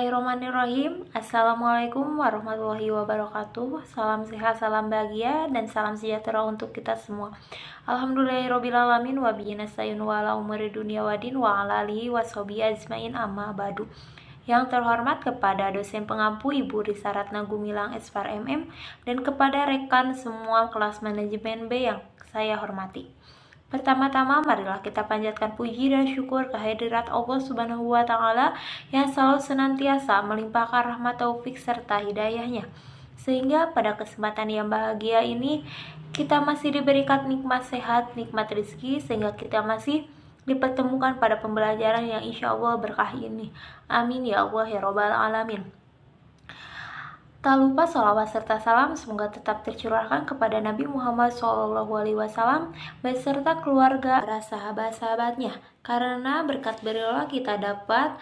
Bismillahirrahmanirrahim. Assalamualaikum warahmatullahi wabarakatuh. Salam sehat, salam bahagia, dan salam sejahtera untuk kita semua. Alhamdulillahirrabbilalamin. Wa bihi nasta'in wa ala umuri dunya wadin wa ala alihi wa sahbihi ajmain amma ba'du. Yang terhormat kepada dosen pengampu Ibu Risa Ratna Gumilang Espar MM dan kepada rekan semua kelas manajemen B yang saya hormati. Pertama-tama marilah kita panjatkan puji dan syukur kehadirat Allah Subhanahu wa Ta'ala yang selalu senantiasa melimpahkan rahmat taufik serta hidayahnya, sehingga pada kesempatan yang bahagia ini kita masih diberikan nikmat sehat, nikmat rezeki, sehingga kita masih dipertemukan pada pembelajaran yang insya Allah berkah ini. Amin ya Allah ya Rabbal Alamin. Tak lupa salawat serta salam semoga tetap tercurahkan kepada Nabi Muhammad SAW beserta keluarga para sahabat-sahabatnya, karena berkat beliau kita dapat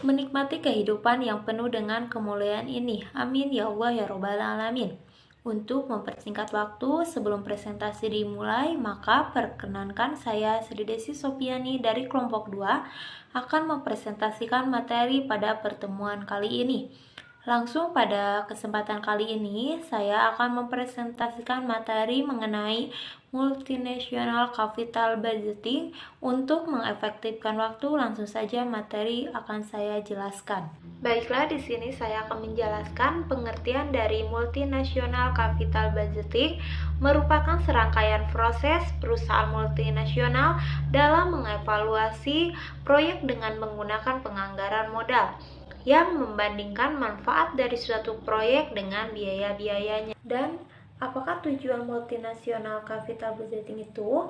menikmati kehidupan yang penuh dengan kemuliaan ini. Amin ya Allah ya Rabbal Alamin. Untuk mempersingkat waktu sebelum presentasi dimulai, maka perkenankan saya Sri Desi Sopiani dari kelompok 2 akan mempresentasikan materi pada pertemuan kali ini. Langsung pada kesempatan kali ini, saya akan mempresentasikan materi mengenai multinational capital budgeting. Untuk mengefektifkan waktu, langsung saja materi akan saya jelaskan. Baiklah, di sini saya akan menjelaskan pengertian dari multinational capital budgeting merupakan serangkaian proses perusahaan multinasional dalam mengevaluasi proyek dengan menggunakan penganggaran modal yang membandingkan manfaat dari suatu proyek dengan biaya-biayanya. Dan apakah tujuan multinational capital budgeting itu?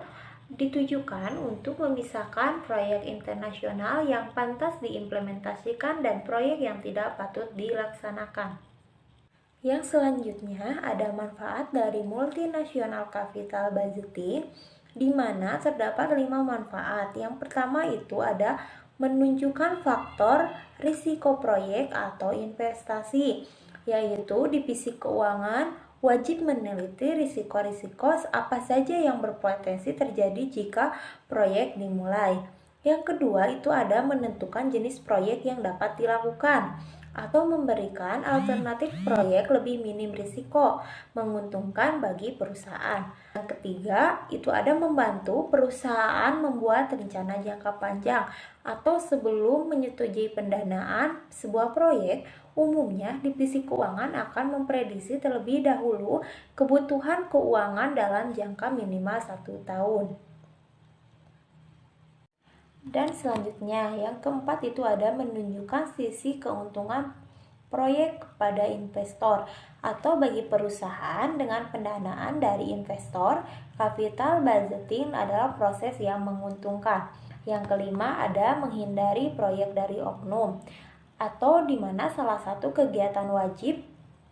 Ditujukan untuk memisahkan proyek internasional yang pantas diimplementasikan dan proyek yang tidak patut dilaksanakan. Yang selanjutnya ada manfaat dari multinational capital budgeting, di mana terdapat 5 manfaat. Yang pertama itu ada menunjukkan faktor risiko proyek atau investasi, yaitu divisi keuangan wajib meneliti risiko-risiko apa saja yang berpotensi terjadi jika proyek dimulai. Yang kedua itu ada menentukan jenis proyek yang dapat dilakukan atau memberikan alternatif proyek lebih minim risiko, menguntungkan bagi perusahaan. Yang ketiga, itu ada membantu perusahaan membuat rencana jangka panjang atau sebelum menyetujui pendanaan sebuah proyek, umumnya divisi keuangan akan memprediksi terlebih dahulu kebutuhan keuangan dalam jangka minimal 1 tahun. Dan selanjutnya, yang keempat itu ada menunjukkan sisi keuntungan proyek kepada investor atau bagi perusahaan dengan pendanaan dari investor. Capital budgeting adalah proses yang menguntungkan. Yang kelima ada menghindari proyek dari oknum, atau di mana salah satu kegiatan wajib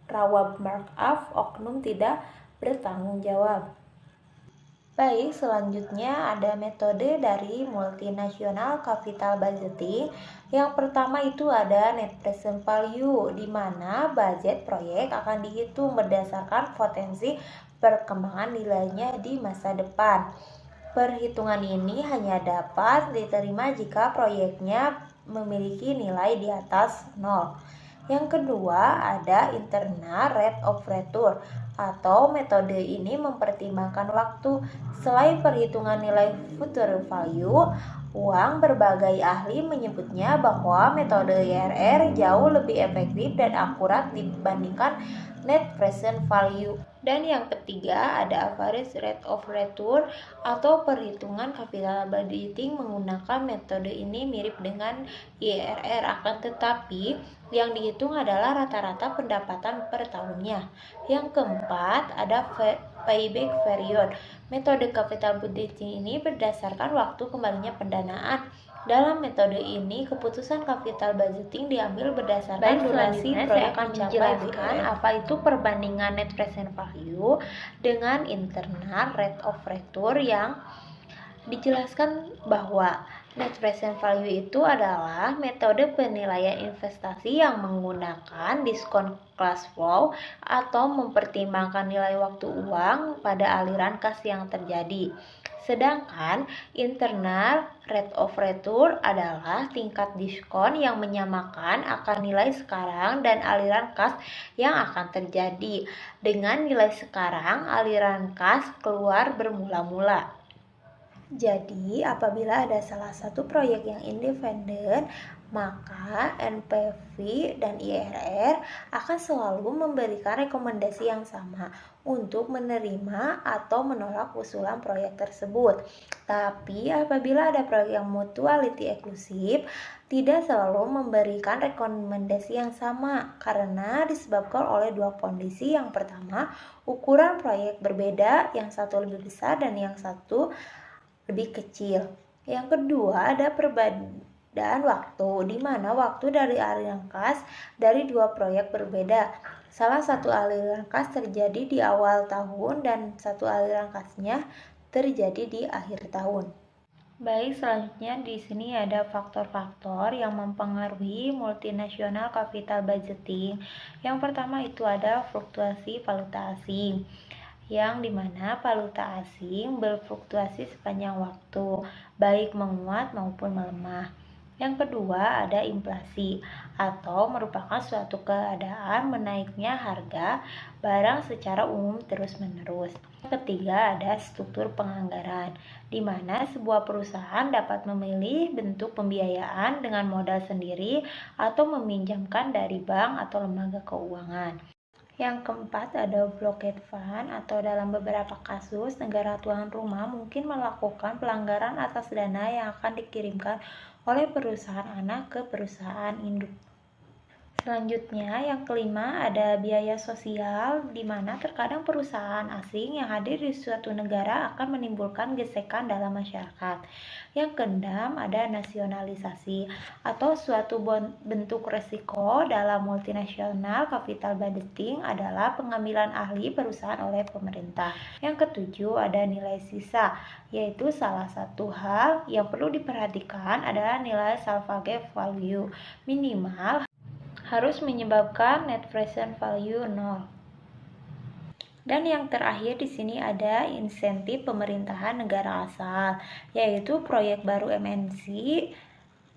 rawa markup oknum tidak bertanggung jawab. Baik, selanjutnya ada metode dari multinational capital budgeting. Yang pertama itu ada net present value, di mana budget proyek akan dihitung berdasarkan potensi perkembangan nilainya di masa depan. Perhitungan ini hanya dapat diterima jika proyeknya memiliki nilai di atas 0. Yang kedua ada internal rate of return, atau metode ini mempertimbangkan waktu. Selain perhitungan nilai future value, berbagai ahli menyebutnya bahwa metode IRR jauh lebih efektif dan akurat dibandingkan net present value. Dan yang ketiga ada average rate of return atau perhitungan capital budgeting. Menggunakan metode ini mirip dengan IRR, akan tetapi yang dihitung adalah rata-rata pendapatan per tahunnya. Yang keempat ada payback period. Metode capital budgeting ini berdasarkan waktu kembalinya pendanaan. Dalam metode ini, keputusan capital budgeting diambil berdasarkan durasi proyek mencapai. Apa itu perbandingan net present value dengan internal rate of return, yang dijelaskan bahwa Net present value itu adalah metode penilaian investasi yang menggunakan diskon cash flow atau mempertimbangkan nilai waktu uang pada aliran kas yang terjadi. Sedangkan internal rate of return adalah tingkat diskon yang menyamakan akan nilai sekarang dan aliran kas yang akan terjadi. Dengan nilai sekarang, aliran kas keluar bermula-mula. Jadi, apabila ada salah satu proyek yang independen, maka NPV dan IRR akan selalu memberikan rekomendasi yang sama untuk menerima atau menolak usulan proyek tersebut. Tapi, apabila ada proyek yang mutuality eksklusif, tidak selalu memberikan rekomendasi yang sama karena disebabkan oleh dua kondisi. Yang pertama, ukuran proyek berbeda, yang satu lebih besar dan yang satu lebih kecil. Yang kedua, ada perbedaan waktu, di mana waktu dari aliran kas dari dua proyek berbeda. Salah satu aliran kas terjadi di awal tahun dan satu aliran kasnya terjadi di akhir tahun. Baik, selanjutnya di sini ada faktor-faktor yang mempengaruhi multinasional capital budgeting. Yang pertama itu ada fluktuasi valuta asing, yang dimana valuta asing berfluktuasi sepanjang waktu, baik menguat maupun melemah. Yang kedua ada inflasi, atau merupakan suatu keadaan menaiknya harga barang secara umum terus-menerus. Yang ketiga ada struktur penganggaran, di mana sebuah perusahaan dapat memilih bentuk pembiayaan dengan modal sendiri atau meminjamkan dari bank atau lembaga keuangan. Yang keempat ada blockade fund, atau dalam beberapa kasus negara tuan rumah mungkin melakukan pelanggaran atas dana yang akan dikirimkan oleh perusahaan anak ke perusahaan induk. Selanjutnya, yang kelima ada biaya sosial, di mana terkadang perusahaan asing yang hadir di suatu negara akan menimbulkan gesekan dalam masyarakat. Yang keenam ada nasionalisasi, atau suatu bentuk resiko dalam multinasional capital budgeting adalah pengambilan ahli perusahaan oleh pemerintah. Yang ketujuh ada nilai sisa, yaitu salah satu hal yang perlu diperhatikan adalah nilai salvage value minimal harus menyebabkan net present value 0. Dan yang terakhir di sini ada insentif pemerintahan negara asal, yaitu proyek baru MNC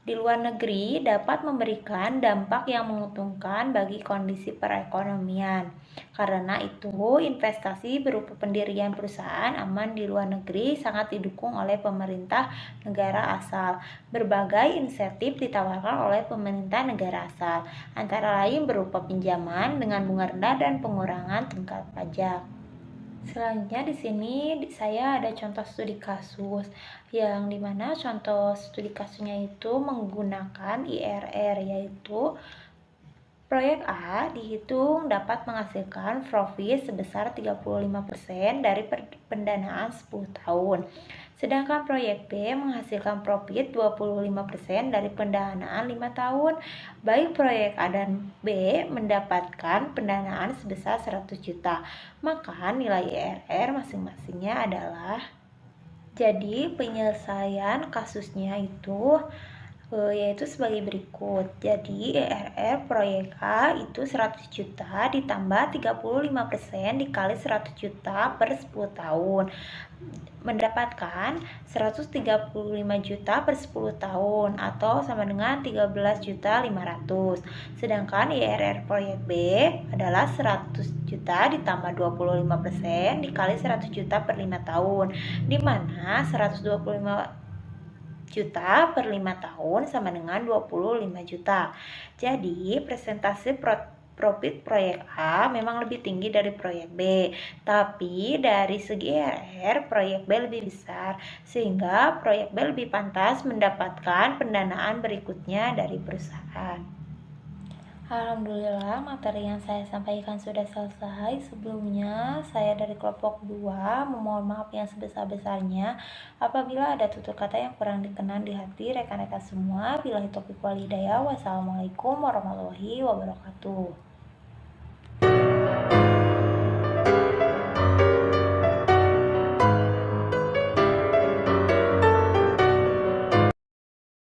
di luar negeri dapat memberikan dampak yang menguntungkan bagi kondisi perekonomian. Karena itu, investasi berupa pendirian perusahaan aman di luar negeri sangat didukung oleh pemerintah negara asal. Berbagai insentif ditawarkan oleh pemerintah negara asal, antara lain berupa pinjaman dengan bunga rendah dan pengurangan tingkat pajak. Selanjutnya di sini saya ada contoh studi kasus, yang dimana contoh studi kasusnya itu menggunakan IRR, yaitu proyek A dihitung dapat menghasilkan profit sebesar 35% dari pendanaan 10 tahun. Sedangkan proyek B menghasilkan profit 25% dari pendanaan 5 tahun. Baik proyek A dan B mendapatkan pendanaan sebesar 100 juta. Maka nilai IRR masing-masingnya adalah, jadi penyelesaian kasusnya itu yaitu sebagai berikut. Jadi IRR proyek A itu 100 juta ditambah 35% dikali 100 juta per 10 tahun mendapatkan 135 juta per 10 tahun atau sama dengan 13.500.000. Sedangkan IRR proyek B adalah 100 juta ditambah 25% dikali 100 juta per 5 tahun, di mana 125 juta per 5 tahun sama dengan 25 juta. Jadi presentasi profit proyek A memang lebih tinggi dari proyek B, tapi dari segi IRR proyek B lebih besar, sehingga proyek B lebih pantas mendapatkan pendanaan berikutnya dari perusahaan. Alhamdulillah, materi yang saya sampaikan sudah selesai. Sebelumnya, saya dari kelompok 2 memohon maaf yang sebesar-besarnya apabila ada tutur kata yang kurang dikenan di hati rekan-rekan semua. Billahi taufiq wal hidayah. Wassalamualaikum warahmatullahi wabarakatuh.